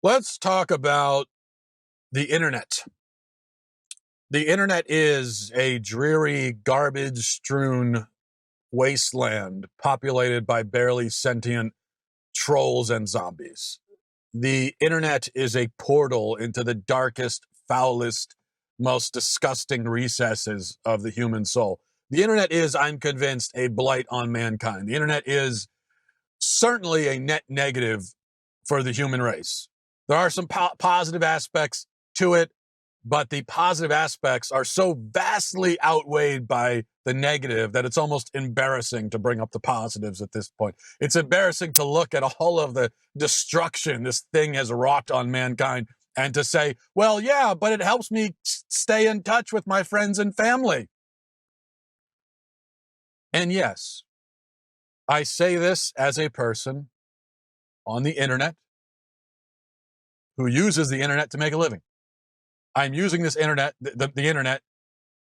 Let's talk about the internet. The internet is a dreary, garbage-strewn wasteland populated by barely sentient trolls and zombies. The internet is a portal into the darkest, foulest, most disgusting recesses of the human soul. The internet is, I'm convinced, a blight on mankind. The internet is certainly a net negative for the human race. There are some positive aspects to it, but the positive aspects are so vastly outweighed by the negative that it's almost embarrassing to bring up the positives at this point. It's embarrassing to look at all of the destruction this thing has wrought on mankind and to say, well, yeah, but it helps me stay in touch with my friends and family. And yes, I say this as a person on the internet who uses the internet to make a living. I'm using this internet, the internet,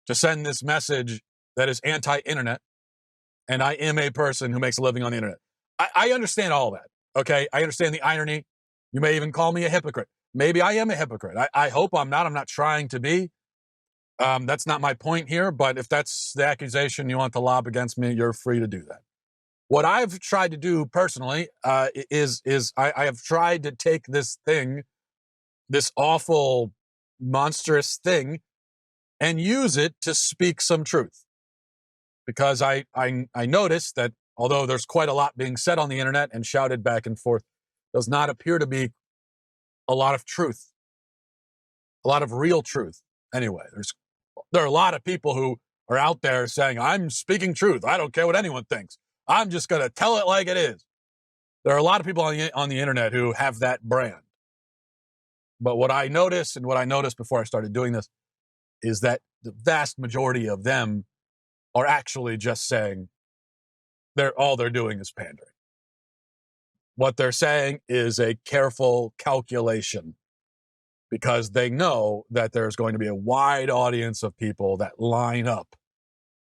to send this message that is anti-internet, and I am a person who makes a living on the internet. I understand all that, okay? I understand the irony. You may even call me a hypocrite. Maybe I am a hypocrite. I hope I'm not. I'm not trying to be. That's not my point here, but if that's the accusation you want to lob against me, you're free to do that. What I've tried to do personally is I have tried to take this thing, this awful, monstrous thing, and use it to speak some truth. Because I noticed that although there's quite a lot being said on the internet and shouted back and forth, does not appear to be a lot of truth, a lot of real truth. Anyway, there are a lot of people who are out there saying, I'm speaking truth. I don't care what anyone thinks. I'm just going to tell it like it is. There are a lot of people on the internet who have that brand. But what I noticed, and what I noticed before I started doing this, is that the vast majority of them are actually just saying all they're doing is pandering. What they're saying is a careful calculation because they know that there's going to be a wide audience of people that line up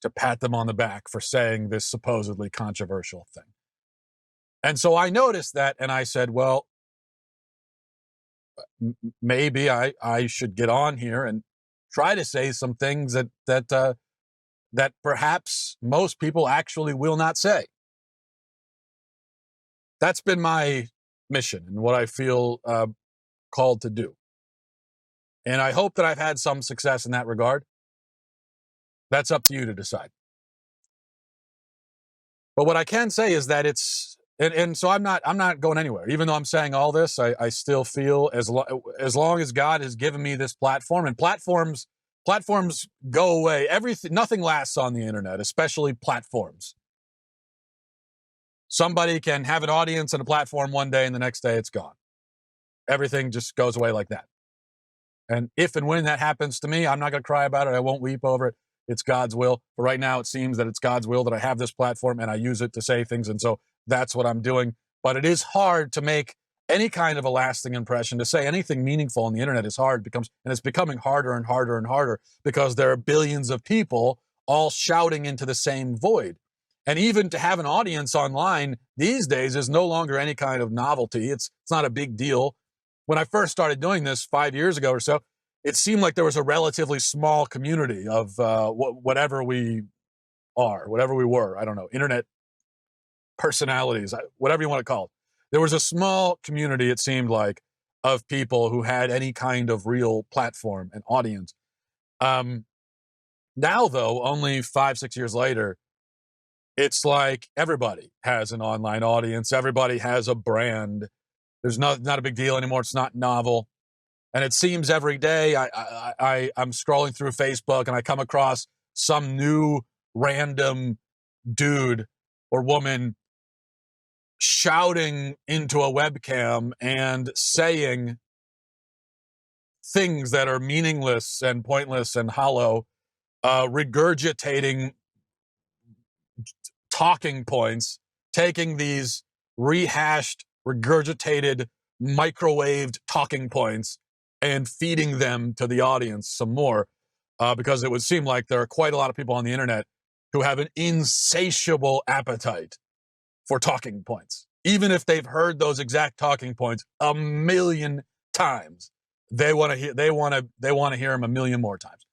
to pat them on the back for saying this supposedly controversial thing. And so I noticed that, and I said, well, maybe I should get on here and try to say some things that perhaps most people actually will not say. That's been my mission and what I feel called to do. And I hope that I've had some success in that regard. That's up to you to decide. But what I can say is that and so I'm not going anywhere. Even though I'm saying all this, I still feel as long as God has given me this platform, and platforms go away. Nothing lasts on the internet, especially platforms. Somebody can have an audience and a platform one day, and the next day it's gone. Everything just goes away like that. And if and when that happens to me, I'm not going to cry about it. I won't weep over it. It's God's will. But right now, it seems that it's God's will that I have this platform and I use it to say things. And so that's what I'm doing. But it is hard to make any kind of a lasting impression. To say anything meaningful on the internet is hard. And it's becoming harder and harder and harder because there are billions of people all shouting into the same void. And even to have an audience online these days is no longer any kind of novelty. It's not a big deal. When I first started doing this 5 years ago or so, it seemed like there was a relatively small community of whatever we are, whatever we were. I don't know, internet personalities, whatever you want to call it. There was a small community, it seemed like, of people who had any kind of real platform and audience. Now, though, only 5-6 years later, it's like everybody has an online audience. Everybody has a brand. There's not a big deal anymore. It's not novel. And it seems every day I'm scrolling through Facebook and I come across some new random dude or woman shouting into a webcam and saying things that are meaningless and pointless and hollow, regurgitating talking points, taking these rehashed, regurgitated, microwaved talking points and feeding them to the audience some more, because it would seem like there are quite a lot of people on the internet who have an insatiable appetite for talking points. even if they've heard those exact talking points a million times, they want to hear them a million more times.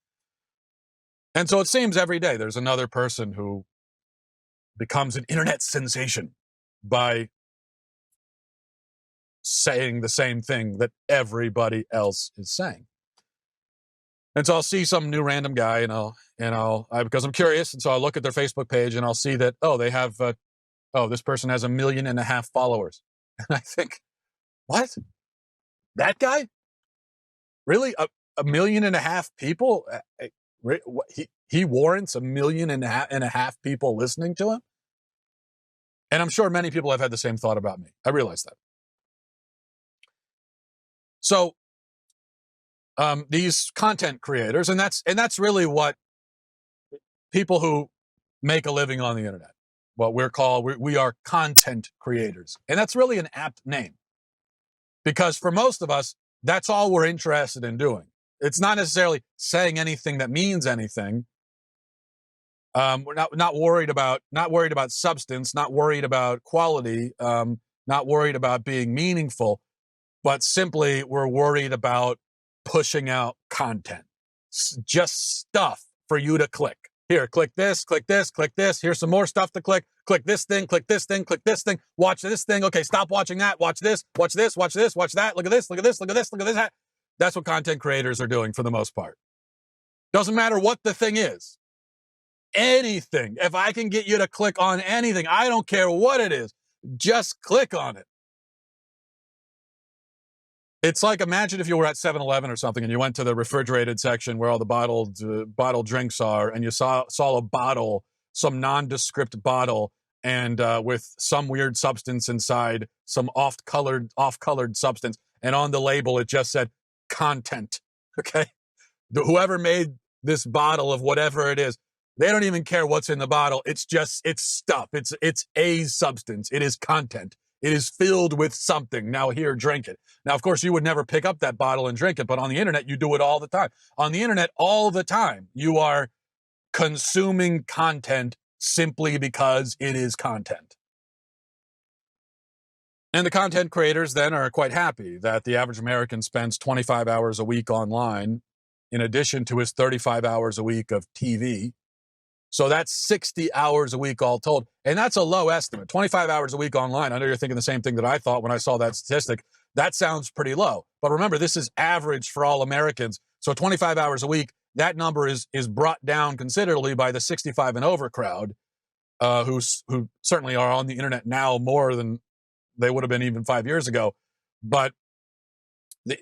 And so it seems every day there's another person who becomes an internet sensation by saying the same thing that everybody else is saying. And so I'll see some new random guy, because I'm curious, and so I'll look at their Facebook page and I'll see that, they have, this person has 1.5 million followers. And I think, what? That guy? Really? 1.5 million people? He warrants 1.5 million people listening to him? And I'm sure many people have had the same thought about me. I realize that. So these content creators, and that's really what people who make a living on the internet, what we are content creators. And that's really an apt name, because for most of us, that's all we're interested in doing. It's not necessarily saying anything that means anything. We're not worried about substance, not worried about quality, not worried about being meaningful, but simply we're worried about pushing out content, just stuff for you to click. Here, click this, click this, click this. Here's some more stuff to click. Click this thing, click this thing, click this thing. Watch this thing. Okay, stop watching that. Watch this, watch this, watch this, watch that. Look at this, look at this, look at this, look at this. That's what content creators are doing for the most part. Doesn't matter what the thing is. Anything. If I can get you to click on anything, I don't care what it is. Just click on it. It's like, imagine if you were at 7-Eleven or something and you went to the refrigerated section where all the bottled drinks are, and you saw a bottle, some nondescript bottle, and with some weird substance inside, some off-colored substance, and on the label it just said content. Okay, whoever made this bottle of whatever it is, they don't even care what's in the bottle. It's stuff. It's a substance. It is content. It is filled with something. Now here, drink it. Now, of course, you would never pick up that bottle and drink it, but on the internet, you do it all the time. On the internet, all the time, you are consuming content simply because it is content. And the content creators then are quite happy that the average American spends 25 hours a week online, in addition to his 35 hours a week of TV. So that's 60 hours a week all told. And that's a low estimate. 25 hours a week online. I know you're thinking the same thing that I thought when I saw that statistic. That sounds pretty low. But remember, this is average for all Americans. So 25 hours a week, that number is brought down considerably by the 65 and over crowd, who certainly are on the internet now more than they would have been even 5 years ago. But the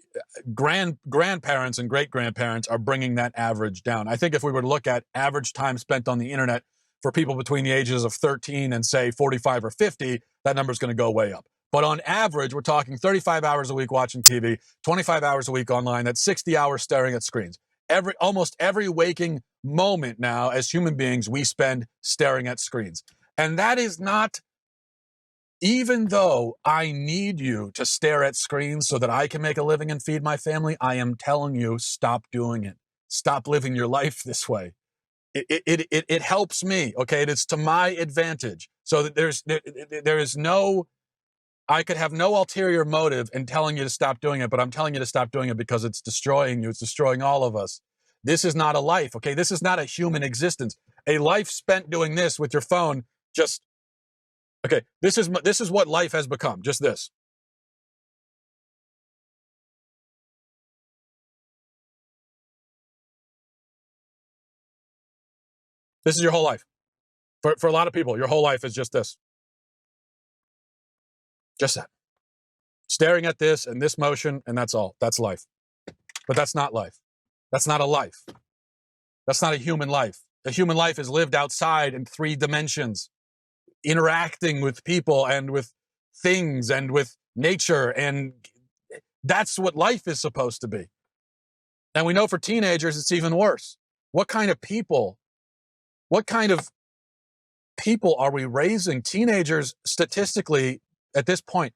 grandparents and great-grandparents are bringing that average down. I think if we were to look at average time spent on the internet for people between the ages of 13 and, say, 45 or 50, that number is going to go way up. But on average, we're talking 35 hours a week watching TV, 25 hours a week online. That's 60 hours staring at screens. Almost every waking moment now, as human beings, we spend staring at screens. And that is not... Even though I need you to stare at screens so that I can make a living and feed my family, I am telling you, stop doing it. Stop living your life this way. It helps me, okay? It's to my advantage. So that there is no... I could have no ulterior motive in telling you to stop doing it, but I'm telling you to stop doing it because it's destroying you. It's destroying all of us. This is not a life, okay? This is not a human existence. A life spent doing this with your phone just... Okay, this is what life has become, just this. This is your whole life. For a lot of people, your whole life is just this. Just that. Staring at this and this motion, and that's all. That's life. But that's not life. That's not a life. That's not a human life. A human life is lived outside in 3 dimensions, interacting with people and with things and with nature, and that's what life is supposed to be. And we know for teenagers it's even worse. What kind of people are we raising? Teenagers, statistically, at this point,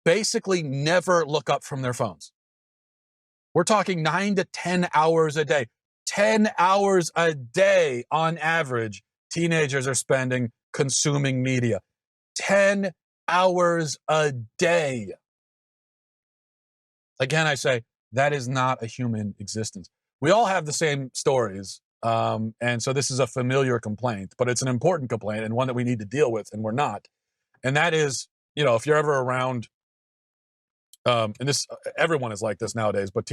basically never look up from their phones. We're talking 9 to 10 hours a day. 10 hours a day on average, teenagers are spending consuming media. 10 hours a day. Again, I say that is not a human existence. We all have the same stories. And so this is a familiar complaint, but it's an important complaint and one that we need to deal with, and we're not. And that is, if you're ever around, and this, everyone is like this nowadays, but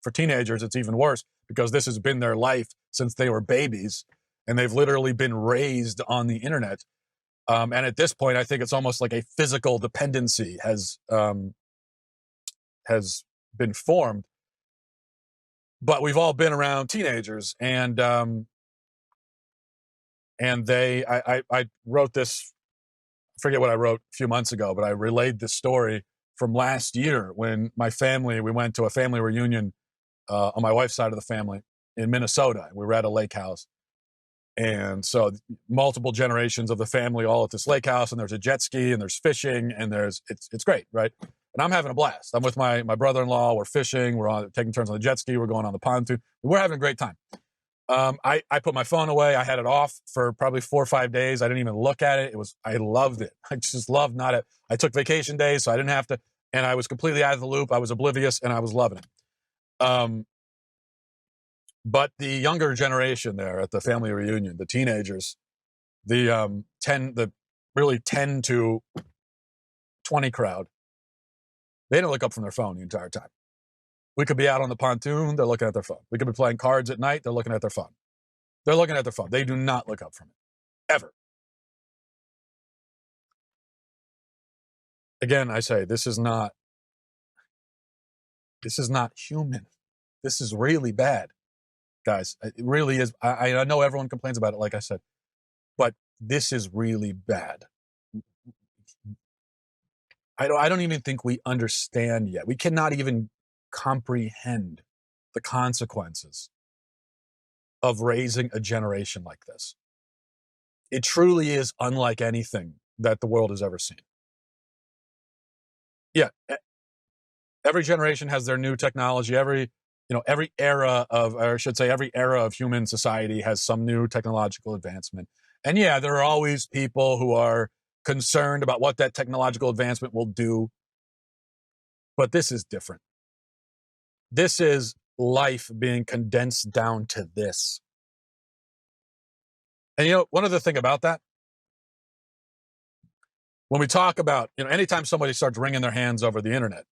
for teenagers, it's even worse because this has been their life since they were babies, and they've literally been raised on the internet. And at this point, I think it's almost like a physical dependency has been formed. But we've all been around teenagers, and I wrote this. I forget what I wrote a few months ago, but I relayed this story from last year when we went to a family reunion on my wife's side of the family in Minnesota. We were at a lake house. And so multiple generations of the family all at this lake house, and there's a jet ski and there's fishing and it's great, right? And I'm having a blast. I'm with my brother-in-law. We're fishing. We're taking turns on the jet ski. We're going on the pontoon. We're having a great time. I put my phone away. I had it off for probably 4 or 5 days. I didn't even look at it. I loved it. I just loved I took vacation days, so I didn't have to, and I was completely out of the loop. I was oblivious, and I was loving it. But the younger generation there at the family reunion, the teenagers, the really 10 to 20 crowd, they didn't look up from their phone the entire time. We could be out on the pontoon, they're looking at their phone. We could be playing cards at night, they're looking at their phone. They're looking at their phone. They do not look up from it, ever. Again, I say, this is not human. This is really bad, guys. It really is. I know everyone complains about it, like I said, but this is really bad. I don't even think we understand yet. We cannot even comprehend the consequences of raising a generation like this. It truly is unlike anything that the world has ever seen. Yeah, every generation has their new technology. Every era of human society has some new technological advancement. And yeah, there are always people who are concerned about what that technological advancement will do. But this is different. This is life being condensed down to this. And one other thing about that, when we talk about, anytime somebody starts wringing their hands over the internet,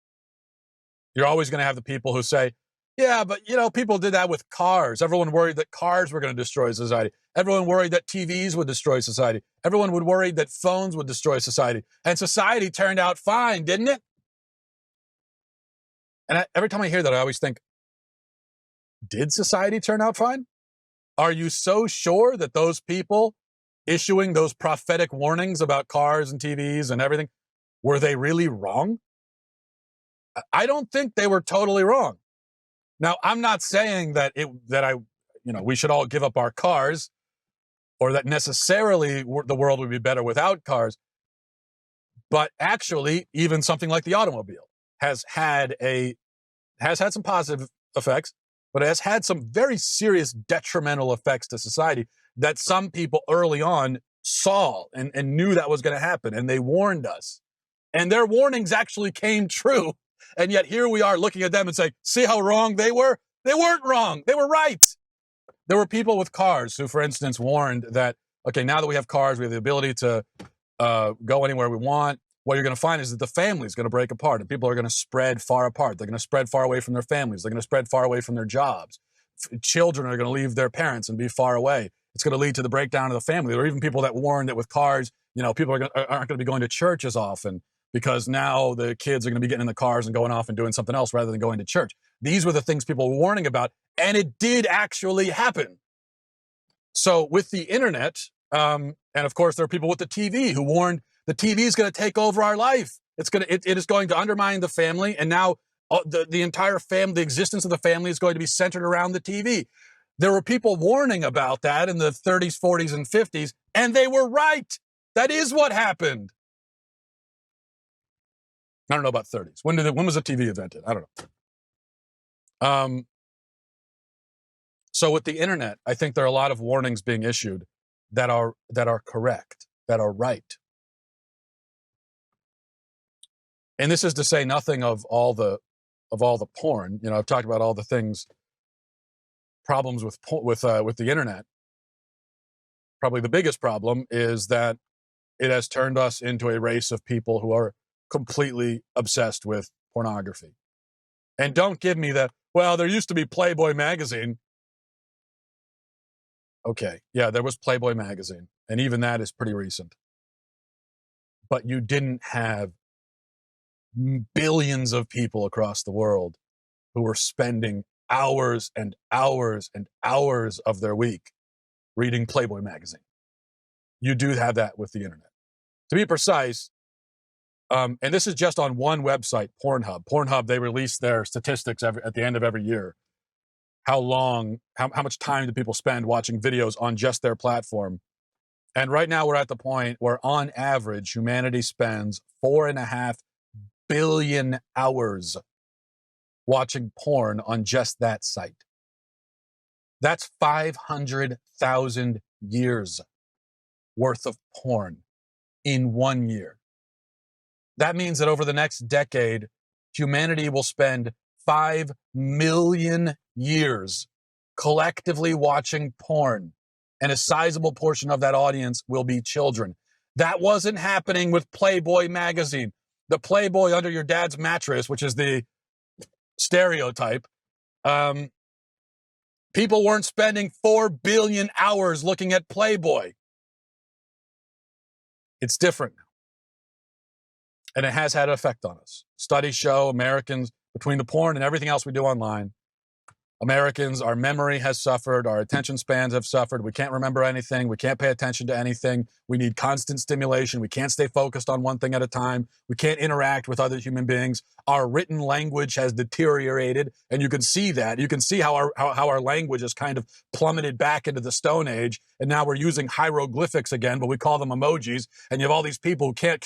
you're always going to have the people who say, yeah, but people did that with cars. Everyone worried that cars were going to destroy society. Everyone worried that TVs would destroy society. Everyone would worry that phones would destroy society. And society turned out fine, didn't it? And every time I hear that, I always think, did society turn out fine? Are you so sure that those people issuing those prophetic warnings about cars and TVs and everything, were they really wrong? I don't think they were totally wrong. Now, I'm not saying that we should all give up our cars, or that necessarily the world would be better without cars. But actually, even something like the automobile has had some positive effects, but it has had some very serious detrimental effects to society that some people early on saw and knew that was going to happen, and they warned us. And their warnings actually came true. And yet here we are looking at them and saying, see how wrong they were? They weren't wrong. They were right. There were people with cars who, for instance, warned that, okay, now that we have cars, we have the ability to go anywhere we want. What you're going to find is that the family is going to break apart, and people are going to spread far apart. They're going to spread far away from their families. They're going to spread far away from their jobs. Children are going to leave their parents and be far away. It's going to lead to the breakdown of the family. There are even people that warned that with cars, people aren't going to be going to church as often, because now the kids are going to be getting in the cars and going off and doing something else rather than going to church. These were the things people were warning about, and it did actually happen. So with the internet, and of course there are people with the TV who warned the TV is going to take over our life. It is going to undermine the family, and now the entire family, the existence of the family is going to be centered around the TV. There were people warning about that in the 30s, 40s, and 50s, and they were right. That is what happened. I don't know about 30s. When was the TV invented? I don't know. So with the internet, I think there are a lot of warnings being issued that are correct, that are right. And this is to say nothing of all the porn. You know, I've talked about all the things, problems with the internet. Probably the biggest problem is that it has turned us into a race of people who are completely obsessed with pornography. And don't give me the, well, there used to be Playboy magazine. Okay, yeah, there was Playboy magazine, and even that is pretty recent. But you didn't have billions of people across the world who were spending hours and hours and hours of their week reading Playboy magazine. You do have that with the internet. To be precise, and this is just on one website, Pornhub. Pornhub, they release their statistics at the end of every year. How much time do people spend watching videos on just their platform? And right now we're at the point where on average, humanity spends 4.5 billion hours watching porn on just that site. That's 500,000 years worth of porn in 1 year. That means that over the next decade, humanity will spend 5 million years collectively watching porn, and a sizable portion of that audience will be children. That wasn't happening with Playboy magazine. The Playboy under your dad's mattress, which is the stereotype, people weren't spending 4 billion hours looking at Playboy. It's different now. And it has had an effect on us. Studies show Americans, between the porn and everything else we do online, Americans, our memory has suffered, our attention spans have suffered. We can't remember anything. We can't pay attention to anything. We need constant stimulation. We can't stay focused on one thing at a time. We can't interact with other human beings. Our written language has deteriorated, and you can see that. You can see how our language has kind of plummeted back into the Stone Age, and now we're using hieroglyphics again, but we call them emojis, and you have all these people who can't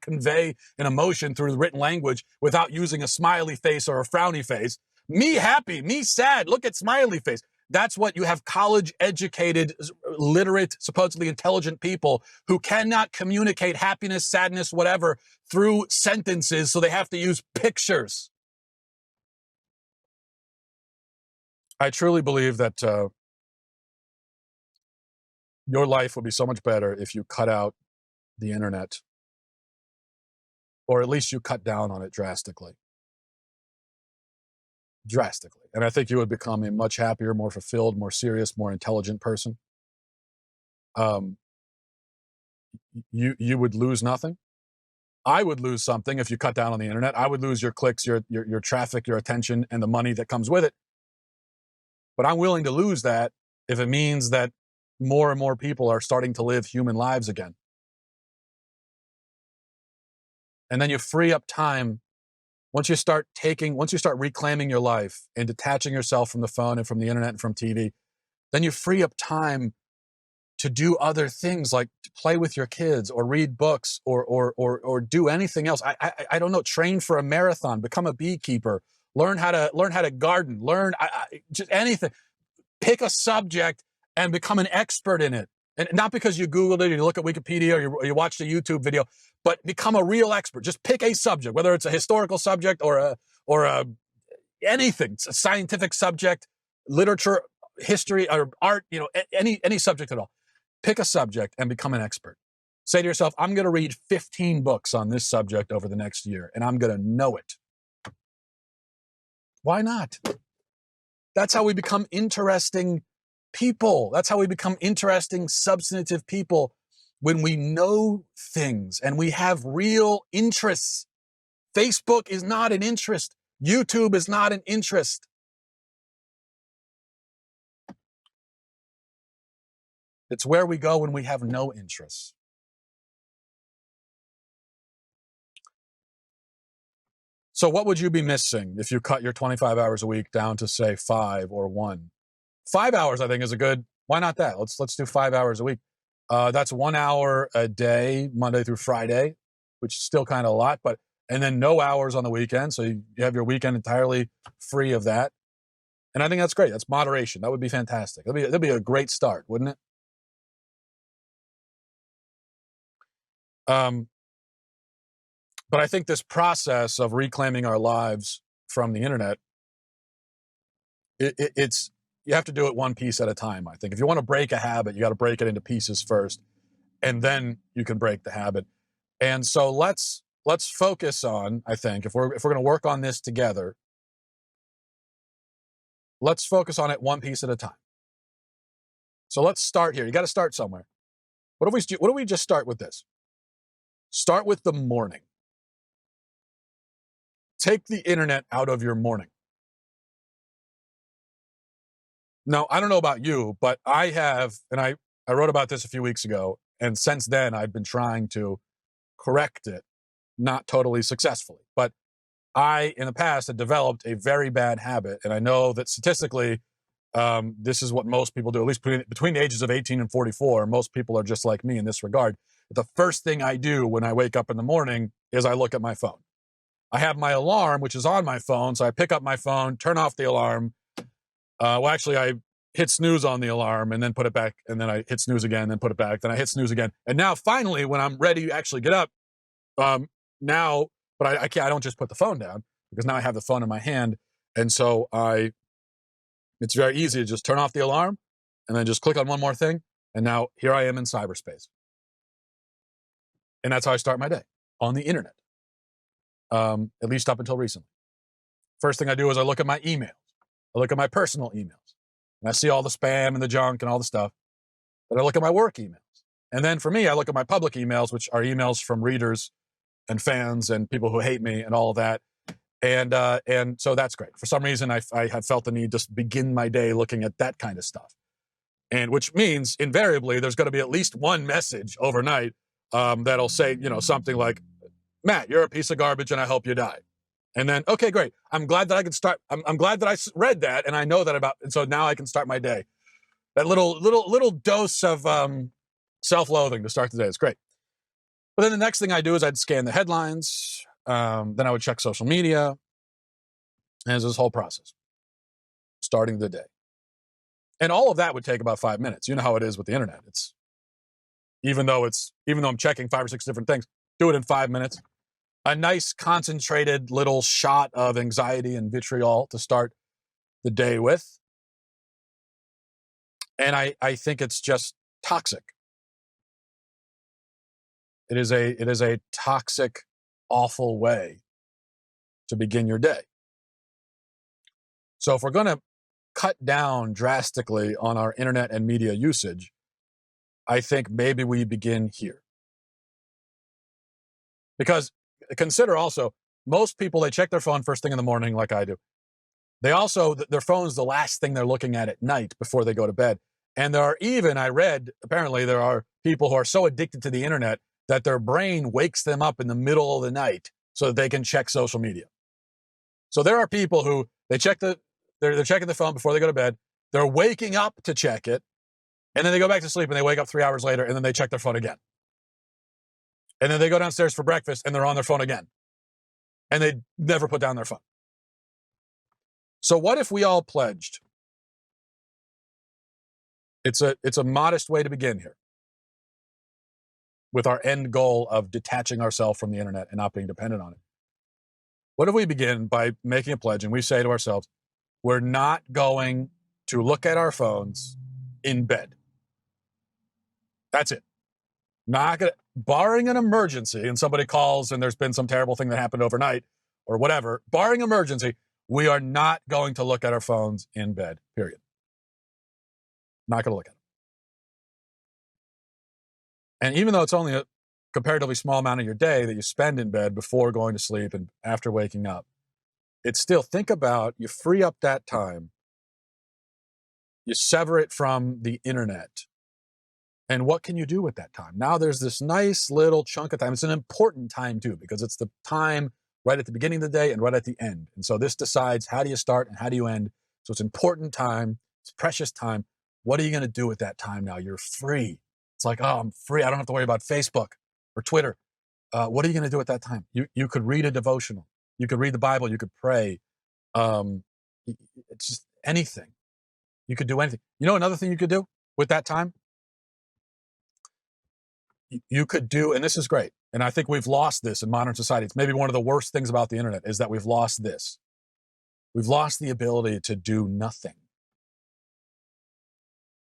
convey an emotion through the written language without using a smiley face or a frowny face. Me happy, me sad, look at smiley face. That's what you have: college-educated, literate, supposedly intelligent people who cannot communicate happiness, sadness, whatever, through sentences, so they have to use pictures. I truly believe that your life would be so much better if you cut out the internet, or at least you cut down on it drastically. And I think you would become a much happier, more fulfilled, more serious, more intelligent person. You would lose nothing. I would lose something if you cut down on the internet. I would lose your clicks, your traffic, your attention, and the money that comes with it. But I'm willing to lose that if it means that more and more people are starting to live human lives again. And then you free up time. Once you start reclaiming your life and detaching yourself from the phone and from the internet and from TV, then you free up time to do other things, like to play with your kids or read books or do anything else. I don't know, train for a marathon, become a beekeeper, learn how to garden, just anything. Pick a subject and become an expert in it. And not because you Googled it, or you look at Wikipedia, or you watched a YouTube video, but become a real expert. Just pick a subject, whether it's a historical subject or anything, it's a scientific subject, literature, history, or art, any subject at all. Pick a subject and become an expert. Say to yourself, I'm going to read 15 books on this subject over the next year, and I'm going to know it. Why not? That's how we become interesting people. That's how we become interesting, substantive people, when we know things and we have real interests. Facebook is not an interest. YouTube is not an interest. It's where we go when we have no interests. So what would you be missing if you cut your 25 hours a week down to, say, 5 or 1? 5 hours, I think, is a good, why not that? Let's do 5 hours a week. That's 1 hour a day, Monday through Friday, which is still kind of a lot, and then no hours on the weekend. So you have your weekend entirely free of that. And I think that's great. That's moderation. That would be fantastic. That'd be a great start, wouldn't it? But I think this process of reclaiming our lives from the internet, it's you have to do it one piece at a time. I think if you want to break a habit, you got to break it into pieces first, and then you can break the habit. And so let's focus on, I think, if we're going to work on this together, let's focus on it one piece at a time. So let's start here. You got to start somewhere. What if we just start with this? Start with the morning. Take the internet out of your morning. Now, I don't know about you, but I have, and I wrote about this a few weeks ago, and since then I've been trying to correct it, not totally successfully. But I, in the past, had developed a very bad habit, and I know that statistically, this is what most people do, at least between the ages of 18 and 44, most people are just like me in this regard. The first thing I do when I wake up in the morning is I look at my phone. I have my alarm, which is on my phone, so I pick up my phone, turn off the alarm. Actually, I hit snooze on the alarm and then put it back, and then I hit snooze again, then put it back, then I hit snooze again. And now, finally, when I'm ready to actually get up, now, but I can't. I don't just put the phone down because now I have the phone in my hand, and so it's very easy to just turn off the alarm and then just click on one more thing, and now here I am in cyberspace, and that's how I start my day, on the internet. At least up until recently. First thing I do is I look at my emails. I look at my personal emails, and I see all the spam and the junk and all the stuff. But I look at my work emails. And then for me, I look at my public emails, which are emails from readers and fans and people who hate me and all of that. And so that's great. For some reason, I have felt the need to begin my day looking at that kind of stuff. And which means invariably there's going to be at least one message overnight that'll say, something like, Matt, you're a piece of garbage and I hope you die. And then, okay, great. I'm glad that I can start. I'm glad that I read that and I know that about, and so now I can start my day. That little dose of self-loathing to start the day is great. But then the next thing I do is I'd scan the headlines. Then I would check social media. And it's this whole process, starting the day. And all of that would take about 5 minutes. You know how it is with the internet. It's even though I'm checking 5 or 6 different things, do it in 5 minutes. A nice concentrated little shot of anxiety and vitriol to start the day with. And I think it's just toxic. It is a toxic, awful way to begin your day. So if we're going to cut down drastically on our internet and media usage, I think maybe we begin here. Because consider also, most people, they check their phone first thing in the morning like I do. They also, their phone's the last thing they're looking at night before they go to bed. And there are even, I read, apparently there are people who are so addicted to the internet that their brain wakes them up in the middle of the night so that they can check social media. So there are people who, they're checking the phone before they go to bed. They're waking up to check it. And then they go back to sleep and they wake up 3 hours later and then they check their phone again. And then they go downstairs for breakfast and they're on their phone again. And they never put down their phone. So what if we all pledged? It's a modest way to begin here, with our end goal of detaching ourselves from the internet and not being dependent on it. What if we begin by making a pledge and we say to ourselves, we're not going to look at our phones in bed. That's it. Not gonna, barring an emergency and somebody calls and there's been some terrible thing that happened overnight or whatever, barring emergency, we are not going to look at our phones in bed, period. Not going to look at them. And even though it's only a comparatively small amount of your day that you spend in bed before going to sleep and after waking up, it's still, think about, you free up that time, you sever it from the internet, and what can you do with that time? Now there's this nice little chunk of time. It's an important time too, because it's the time right at the beginning of the day and right at the end. And so this decides how do you start and how do you end. So it's important time. It's precious time. What are you going to do with that time now? You're free. It's like, oh, I'm free. I don't have to worry about Facebook or Twitter. What are you going to do at that time? You could read a devotional. You could read the Bible. You could pray. It's just anything. You could do anything. You know another thing you could do with that time? you could do, and this is great, and I think we've lost this in modern society. It's maybe one of the worst things about the internet is that we've lost this. We've lost the ability to do nothing.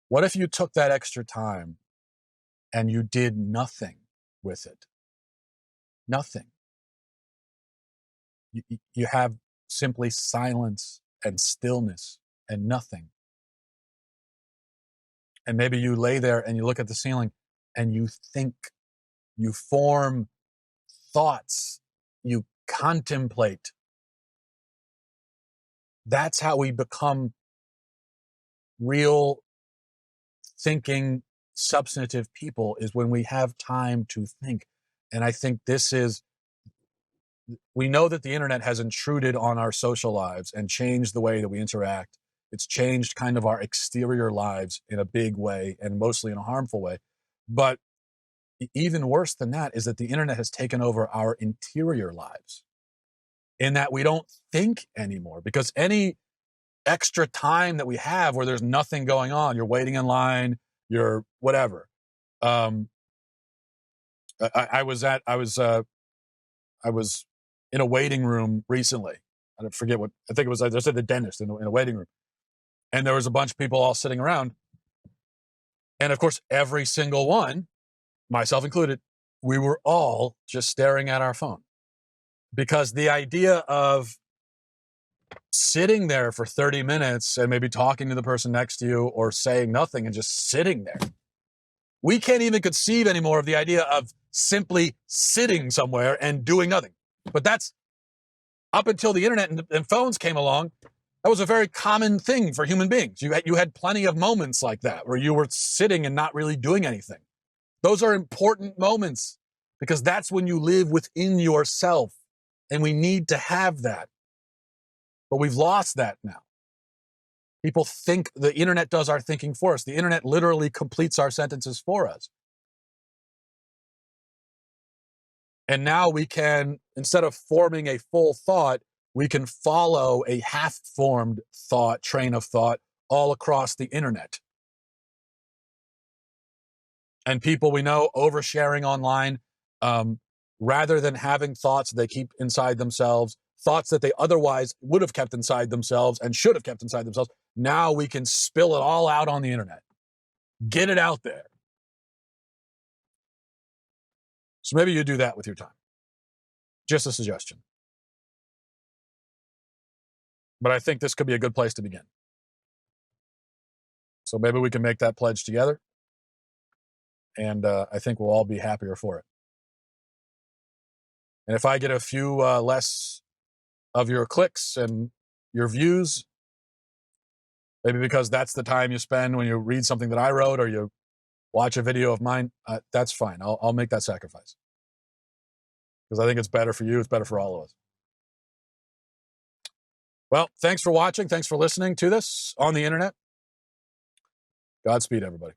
What if you took that extra time and you did nothing with it? Nothing. You have simply silence and stillness and nothing. And maybe you lay there and you look at the ceiling and you think, you form thoughts, you contemplate. That's how we become real thinking, substantive people, is when we have time to think. And I think we know that the internet has intruded on our social lives and changed the way that we interact. It's changed kind of our exterior lives in a big way and mostly in a harmful way. But even worse than that is that the internet has taken over our interior lives, in that we don't think anymore, because any extra time that we have where there's nothing going on, you're waiting in line, you're whatever. I was in a waiting room recently. I don't forget what, I think it was, I just at the dentist in a waiting room. And there was a bunch of people all sitting around. And of course, every single one, myself included, we were all just staring at our phone. Because the idea of sitting there for 30 minutes and maybe talking to the person next to you or saying nothing and just sitting there, we can't even conceive anymore of the idea of simply sitting somewhere and doing nothing. But that's, up until the internet and phones came along, that was a very common thing for human beings. You had plenty of moments like that where you were sitting and not really doing anything. Those are important moments because that's when you live within yourself, and we need to have that. But we've lost that now. People think the internet does our thinking for us. The internet literally completes our sentences for us. And now we can, instead of forming a full thought, we can follow a half-formed thought, train of thought, all across the internet. And people we know oversharing online, rather than having thoughts they keep inside themselves, thoughts that they otherwise would have kept inside themselves and should have kept inside themselves, now we can spill it all out on the internet. Get it out there. So maybe you do that with your time. Just a suggestion. But I think this could be a good place to begin. So maybe we can make that pledge together. And I think we'll all be happier for it. And if I get a few less of your clicks and your views, maybe because that's the time you spend when you read something that I wrote or you watch a video of mine, that's fine. I'll make that sacrifice. Because I think it's better for you. It's better for all of us. Well, thanks for watching. Thanks for listening to this on the internet. Godspeed, everybody.